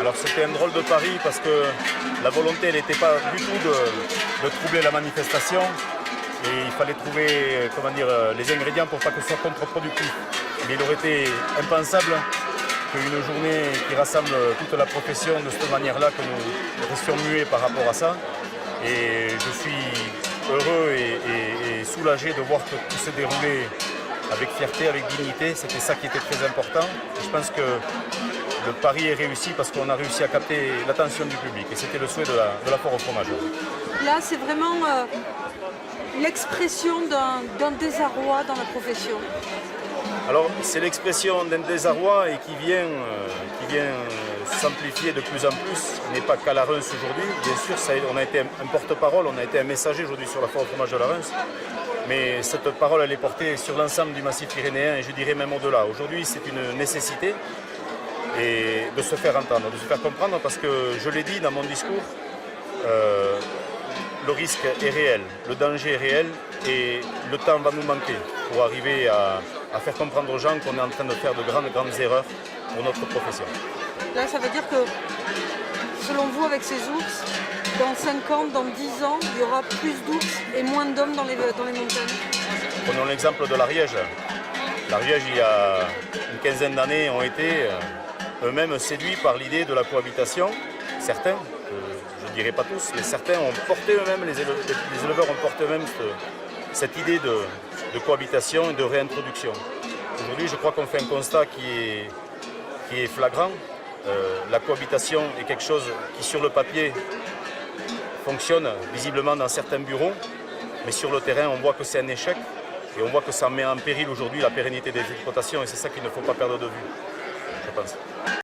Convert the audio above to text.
Alors c'était un drôle de pari parce que la volonté n'était pas du tout de troubler la manifestation et il fallait trouver les ingrédients pour pas que ce soit contre-productif. Mais il aurait été impensable qu'une journée qui rassemble toute la profession de cette manière-là, que nous restions muets par rapport à ça. Et je suis heureux et soulagé de voir que tout s'est déroulé avec fierté, avec dignité. C'était ça qui était très important. Et je pense que le pari est réussi parce qu'on a réussi à capter l'attention du public. Et c'était le souhait de la foire au fromage. Là, c'est vraiment l'expression d'un désarroi dans la profession. Alors, c'est l'expression d'un désarroi et qui vient s'amplifier de plus en plus. Il n'est pas qu'à la Reims aujourd'hui. Bien sûr, on a été un porte-parole, on a été un messager aujourd'hui sur la foire au fromage de la Reims. Mais cette parole, elle est portée sur l'ensemble du massif pyrénéen et je dirais même au-delà. Aujourd'hui, c'est une nécessité et de se faire entendre, de se faire comprendre parce que, je l'ai dit dans mon discours, le risque est réel, le danger est réel et le temps va nous manquer pour arriver à faire comprendre aux gens qu'on est en train de faire de grandes erreurs pour notre profession. Là, ça veut dire que, selon vous, avec ces ours, dans 5 ans, dans 10 ans, il y aura plus d'ours et moins d'hommes dans les montagnes. Prenons l'exemple de l'Ariège. L'Ariège, il y a une quinzaine d'années, ont été eux-mêmes séduits par l'idée de la cohabitation. Certains, je ne dirais pas tous, mais certains ont porté eux-mêmes, les éleveurs ont porté eux-mêmes cette idée de cohabitation et de réintroduction. Aujourd'hui, je crois qu'on fait un constat qui est flagrant. La cohabitation est quelque chose qui, sur le papier, fonctionne visiblement dans certains bureaux, mais sur le terrain, on voit que c'est un échec et on voit que ça met en péril aujourd'hui la pérennité des exploitations et c'est ça qu'il ne faut pas perdre de vue, je pense.